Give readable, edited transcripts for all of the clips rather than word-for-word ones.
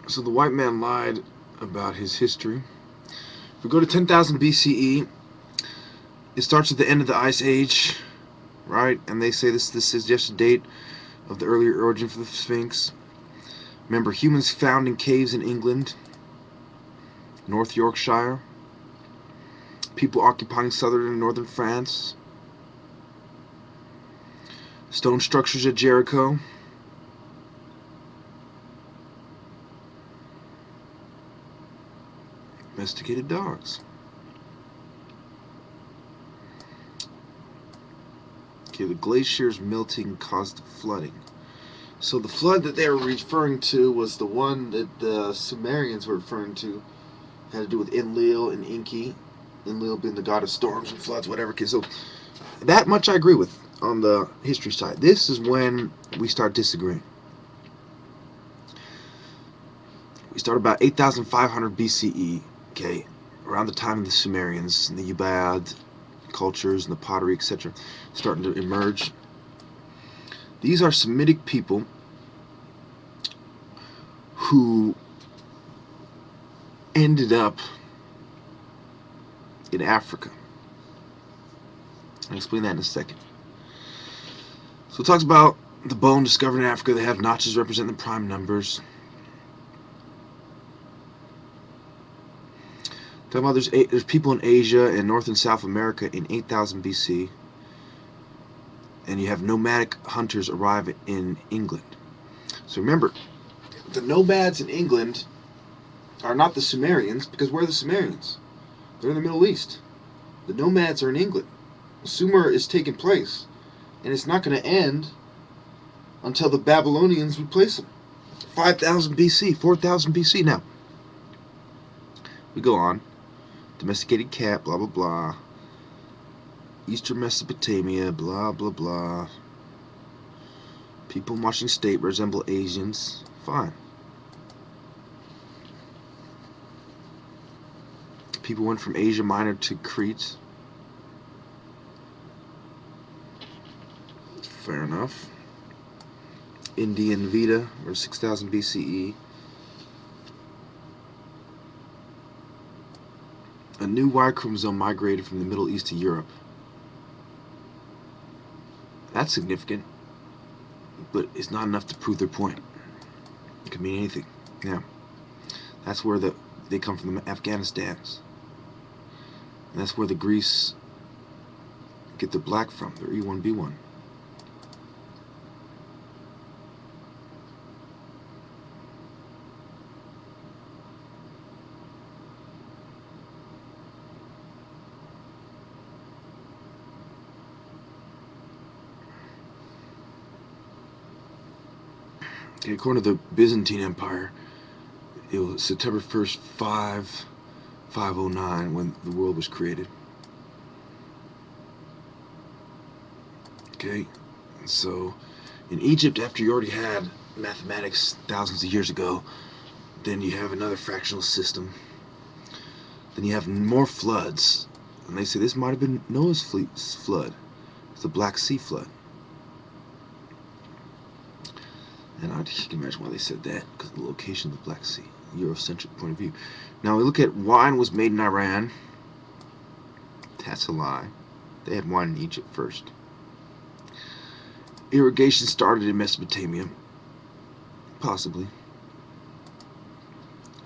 So the white man lied about his history. If we go to 10,000 BCE, it starts at the end of the Ice Age, right? And they say this is just a date of the earlier origin for the Sphinx. Remember, humans found in caves in England, North Yorkshire, people occupying southern and northern France, stone structures at Jericho, domesticated dogs. Okay, the glaciers melting caused the flooding. So the flood that they were referring to was the one that the Sumerians were referring to. It had to do with Enlil and Enki. Enlil being the god of storms and floods, whatever. Okay, so that much I agree with on the history side. This is when we start disagreeing. We start about 8,500 BCE, okay, around the time of the Sumerians and the Ubaid cultures and the pottery, etc., starting to emerge. These are Semitic people who ended up in Africa. I'll explain that in a second. So it talks about the bone discovered in Africa. They have notches representing the prime numbers. Talking about there's people in Asia and North and South America in 8,000 BC. And you have nomadic hunters arrive in England. So remember, the nomads in England are not the Sumerians, because where are the Sumerians? They're in the Middle East. The nomads are in England. Sumer is taking place, and it's not going to end until the Babylonians replace them. 5,000 BC, 4,000 BC. Now, we go on. Domesticated cat, blah, blah, blah. Eastern Mesopotamia, blah, blah, blah. People in Washington State resemble Asians. Fine. People went from Asia Minor to Crete. Fair enough. Indian Veda, or 6,000 BCE. A new Y chromosome migrated from the Middle East to Europe. That's significant, but it's not enough to prove their point. It could mean anything. Yeah, that's where they come from, the Afghanistans. And that's where the Greece get their black from, their E1B1. Okay, according to the Byzantine Empire, it was September 1st, 509 when the world was created. Okay, so in Egypt, after you already had mathematics thousands of years ago, then you have another fractional system. Then you have more floods, and they say this might have been Noah's flood. It's the Black Sea flood. And I can imagine why they said that, because of the location of the Black Sea, Eurocentric point of view. Now we look at wine was made in Iran. That's a lie. They had wine in Egypt first. Irrigation started in Mesopotamia. Possibly.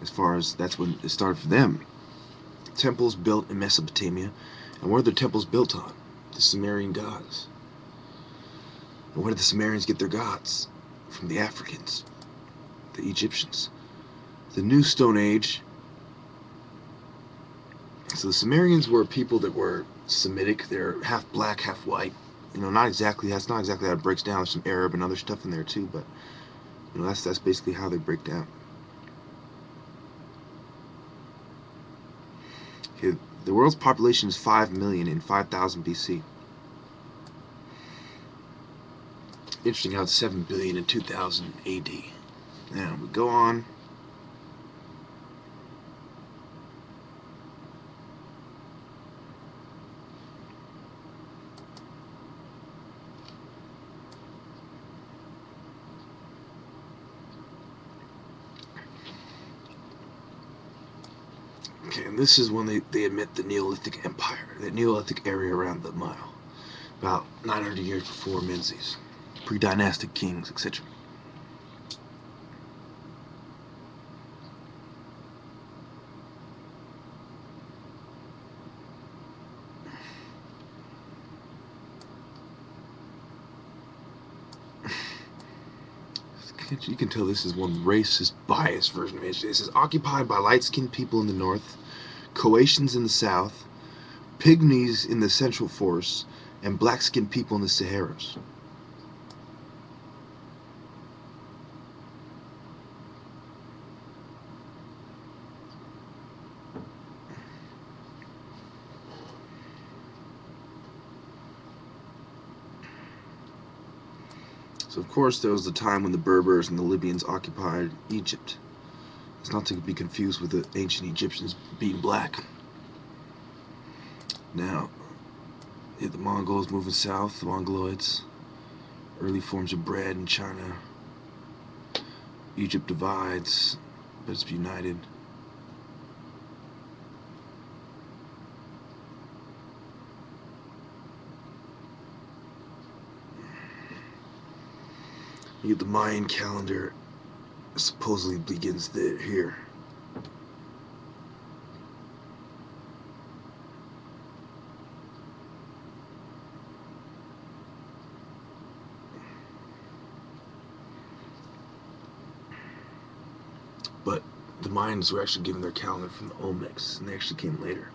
As far as that's when it started for them. Temples built in Mesopotamia. And what are the temples built on? The Sumerian gods. And where did the Sumerians get their gods? From the Africans, the Egyptians. The New Stone Age. So the Sumerians were people that were Semitic. They're half black, half white. You know, not exactly. That's not exactly how it breaks down. There's some Arab and other stuff in there too, but you know, that's basically how they break down. Okay, the world's population is 5 million in 5,000 BC. Interesting how it's 7 billion in 2000 AD. Now we go on. Okay, and this is when they admit the Neolithic Empire, the Neolithic area around the mile, about 900 years before Menzies, pre-dynastic kings, etc. You can tell this is one racist, biased version of history. It says, occupied by light-skinned people in the north, Croatians in the south, Pygmies in the central forests, and black-skinned people in the Saharas. So, of course, there was the time when the Berbers and the Libyans occupied Egypt. It's not to be confused with the ancient Egyptians being black. Now, the Mongols moving south, the Mongoloids, early forms of bread in China. Egypt divides, but it's united. You get the Mayan calendar, supposedly begins here. But the Mayans were actually given their calendar from the Olmecs, and they actually came later.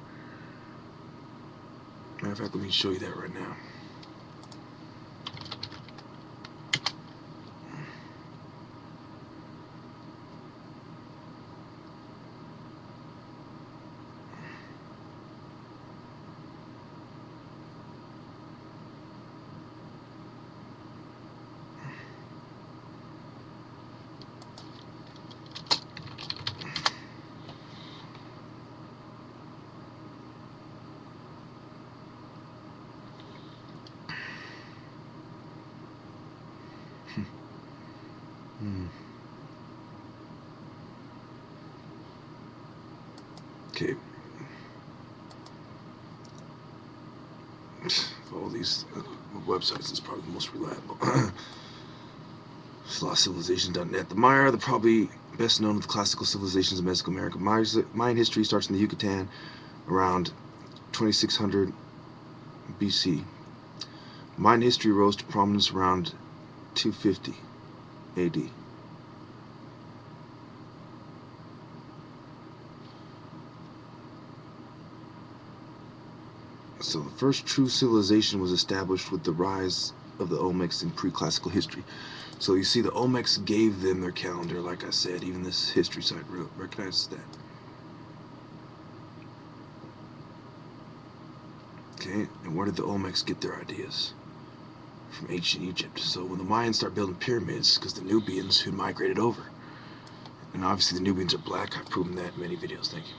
Matter of fact, let me show you that right now. Okay. All these websites is probably the most reliable. Lostcivilizations.net. The Maya are the probably best known of the classical civilizations of Mesoamerica. Mayan history starts in the Yucatan around 2600 BC. Mayan history rose to prominence around 250 AD. So the first true civilization was established with the rise of the Olmecs in pre-classical history. So you see the Olmecs gave them their calendar, like I said, even this history site recognizes that. Okay, and where did the Olmecs get their ideas? From ancient Egypt. So when the Mayans start building pyramids, because the Nubians who migrated over, and obviously the Nubians are black, I've proven that in many videos, thank you.